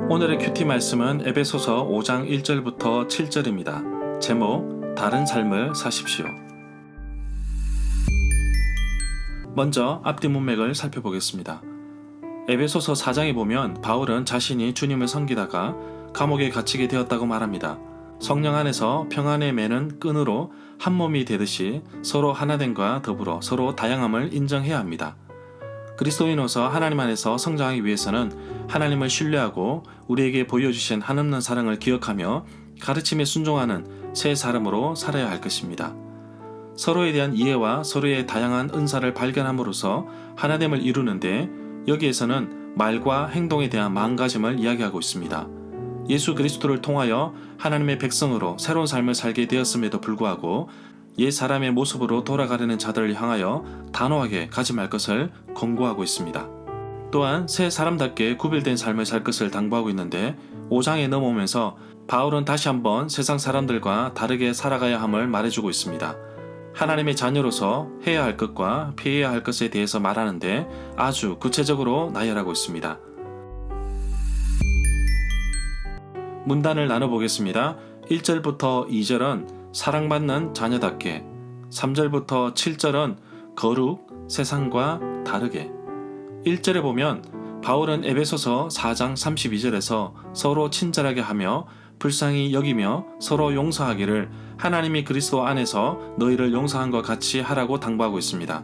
오늘의 큐티 말씀은 에베소서 5장 1절부터 7절입니다. 제목, 다른 삶을 사십시오. 먼저 앞뒤 문맥을 살펴보겠습니다. 에베소서 4장에 보면 바울은 자신이 주님을 섬기다가 감옥에 갇히게 되었다고 말합니다. 성령 안에서 평안에 매는 끈으로 한 몸이 되듯이 서로 하나됨과 더불어 서로 다양함을 인정해야 합니다. 그리스도인으로서 하나님 안에서 성장하기 위해서는 하나님을 신뢰하고 우리에게 보여주신 한없는 사랑을 기억하며 가르침에 순종하는 새 사람으로 살아야 할 것입니다. 서로에 대한 이해와 서로의 다양한 은사를 발견함으로써 하나됨을 이루는데 여기에서는 말과 행동에 대한 마음가짐을 이야기하고 있습니다. 예수 그리스도를 통하여 하나님의 백성으로 새로운 삶을 살게 되었음에도 불구하고 옛 사람의 모습으로 돌아가려는 자들을 향하여 단호하게 가지 말 것을 권고하고 있습니다. 또한 새 사람답게 구별된 삶을 살 것을 당부하고 있는데 5장에 넘어오면서 바울은 다시 한번 세상 사람들과 다르게 살아가야 함을 말해주고 있습니다. 하나님의 자녀로서 해야 할 것과 피해야 할 것에 대해서 말하는데 아주 구체적으로 나열하고 있습니다. 문단을 나눠보겠습니다. 1절부터 2절은 사랑받는 자녀답게, 3절부터 7절은 거룩, 세상과 다르게. 1절에 보면 바울은 에베소서 4장 32절에서 서로 친절하게 하며 불쌍히 여기며 서로 용서하기를 하나님이 그리스도 안에서 너희를 용서한 것 같이 하라고 당부하고 있습니다.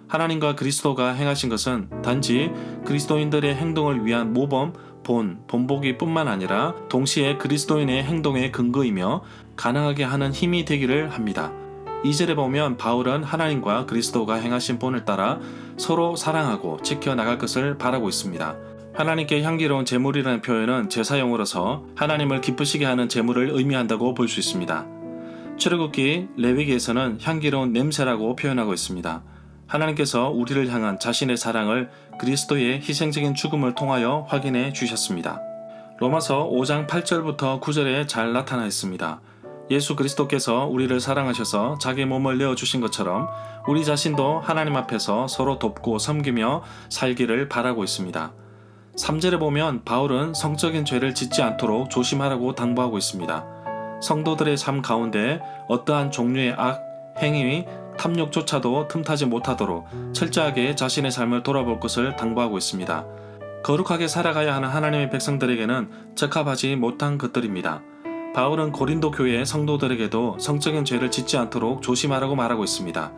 하나님과 그리스도가 행하신 것은 단지 그리스도인들의 행동을 위한 모범, 본보기 뿐만 아니라 동시에 그리스도인의 행동의 근거이며 가능하게 하는 힘이 되기를 합니다. 2절에 보면 바울은 하나님과 그리스도가 행하신 본을 따라 서로 사랑하고 지켜나갈 것을 바라고 있습니다. 하나님께 향기로운 제물이라는 표현은 제사용으로서 하나님을 기쁘시게 하는 제물을 의미한다고 볼 수 있습니다. 출애굽기 레위기에서는 향기로운 냄새라고 표현하고 있습니다. 하나님께서 우리를 향한 자신의 사랑을 그리스도의 희생적인 죽음을 통하여 확인해 주셨습니다. 로마서 5장 8절부터 9절에 잘 나타나 있습니다. 예수 그리스도께서 우리를 사랑하셔서 자기 몸을 내어주신 것처럼 우리 자신도 하나님 앞에서 서로 돕고 섬기며 살기를 바라고 있습니다. 3절에 보면 바울은 성적인 죄를 짓지 않도록 조심하라고 당부하고 있습니다. 성도들의 삶 가운데 어떠한 종류의 악, 행위, 탐욕조차도 틈타지 못하도록 철저하게 자신의 삶을 돌아볼 것을 당부하고 있습니다. 거룩하게 살아가야 하는 하나님의 백성들에게는 적합하지 못한 것들입니다. 바울은 고린도 교회의 성도들에게도 성적인 죄를 짓지 않도록 조심하라고 말하고 있습니다.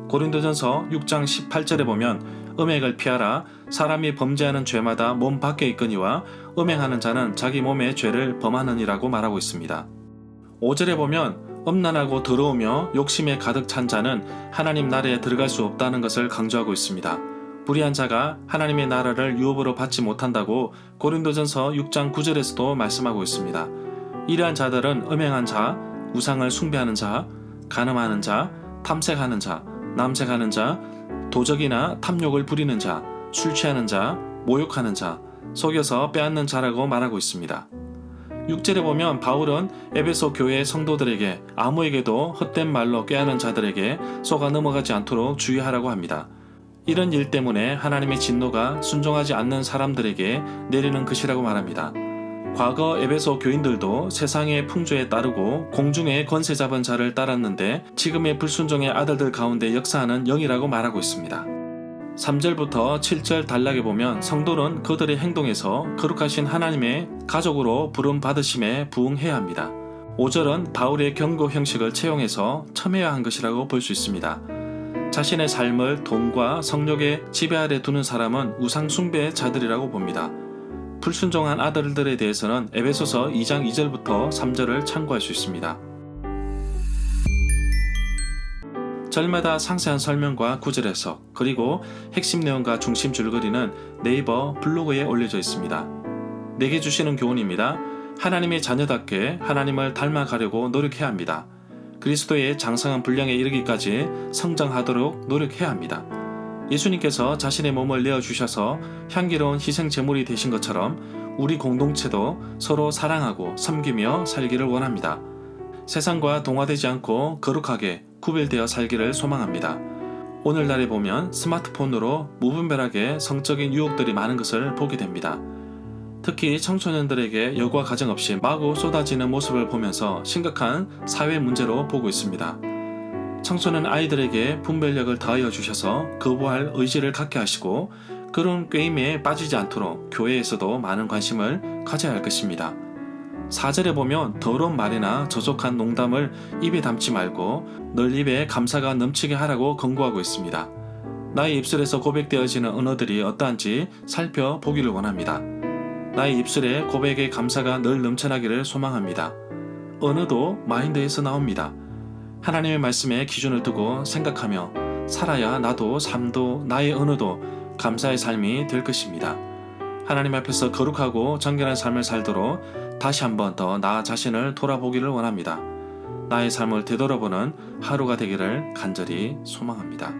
고린도전서 6장 18절에 보면 음행을 피하라. 사람이 범죄하는 죄마다 몸 밖에 있거니와 음행하는 자는 자기 몸의 죄를 범하느니라고 말하고 있습니다. 5절에 보면 음란하고 더러우며 욕심에 가득 찬 자는 하나님 나라에 들어갈 수 없다는 것을 강조하고 있습니다. 불의한 자가 하나님의 나라를 유업으로 받지 못한다고 고린도전서 6장 9절에서도 말씀하고 있습니다. 이러한 자들은 음행한 자, 우상을 숭배하는 자, 간음하는 자, 탐색하는 자, 남색하는 자, 도적이나 탐욕을 부리는 자, 술 취하는 자, 모욕하는 자, 속여서 빼앗는 자라고 말하고 있습니다. 6절에 보면 바울은 에베소 교회의 성도들에게 아무에게도 헛된 말로 꾀하는 자들에게 속아 넘어가지 않도록 주의하라고 합니다. 이런 일 때문에 하나님의 진노가 순종하지 않는 사람들에게 내리는 것이라고 말합니다. 과거 에베소 교인들도 세상의 풍조에 따르고 공중의 권세 잡은 자를 따랐는데 지금의 불순종의 아들들 가운데 역사하는 영이라고 말하고 있습니다. 3절부터 7절 단락에 보면 성도는 그들의 행동에서 거룩하신 하나님의 가족으로 부름받으심에 부응해야 합니다. 5절은 바울의 경고 형식을 채용해서 첨예화 한 것이라고 볼 수 있습니다. 자신의 삶을 돈과 성욕의 지배 아래 두는 사람은 우상숭배의 자들이라고 봅니다. 불순종한 아들들에 대해서는 에베소서 2장 2절부터 3절을 참고할 수 있습니다. 절마다 상세한 설명과 구절 해석, 그리고 핵심 내용과 중심 줄거리는 네이버 블로그에 올려져 있습니다. 내게 주시는 교훈입니다. 하나님의 자녀답게 하나님을 닮아가려고 노력해야 합니다. 그리스도의 장성한 분량에 이르기까지 성장하도록 노력해야 합니다. 예수님께서 자신의 몸을 내어주셔서 향기로운 희생 제물이 되신 것처럼 우리 공동체도 서로 사랑하고 섬기며 살기를 원합니다. 세상과 동화되지 않고 거룩하게 구별되어 살기를 소망합니다. 오늘날에 보면 스마트폰으로 무분별하게 성적인 유혹들이 많은 것을 보게 됩니다. 특히 청소년들에게 여과 가정 없이 마구 쏟아지는 모습을 보면서 심각한 사회 문제로 보고 있습니다. 청소년 아이들에게 분별력을 더하여 주셔서 거부할 의지를 갖게 하시고 그런 게임에 빠지지 않도록 교회에서도 많은 관심을 가져야 할 것입니다. 4절에 보면 더러운 말이나 저속한 농담을 입에 담지 말고 널 입에 감사가 넘치게 하라고 권고하고 있습니다. 나의 입술에서 고백되어지는 언어들이 어떠한지 살펴보기를 원합니다. 나의 입술에 고백의 감사가 늘 넘쳐나기를 소망합니다. 언어도 마인드에서 나옵니다. 하나님의 말씀에 기준을 두고 생각하며 살아야 나도 삶도 나의 언어도 감사의 삶이 될 것입니다. 하나님 앞에서 거룩하고 정결한 삶을 살도록 다시 한번 더 나 자신을 돌아보기를 원합니다. 나의 삶을 되돌아보는 하루가 되기를 간절히 소망합니다.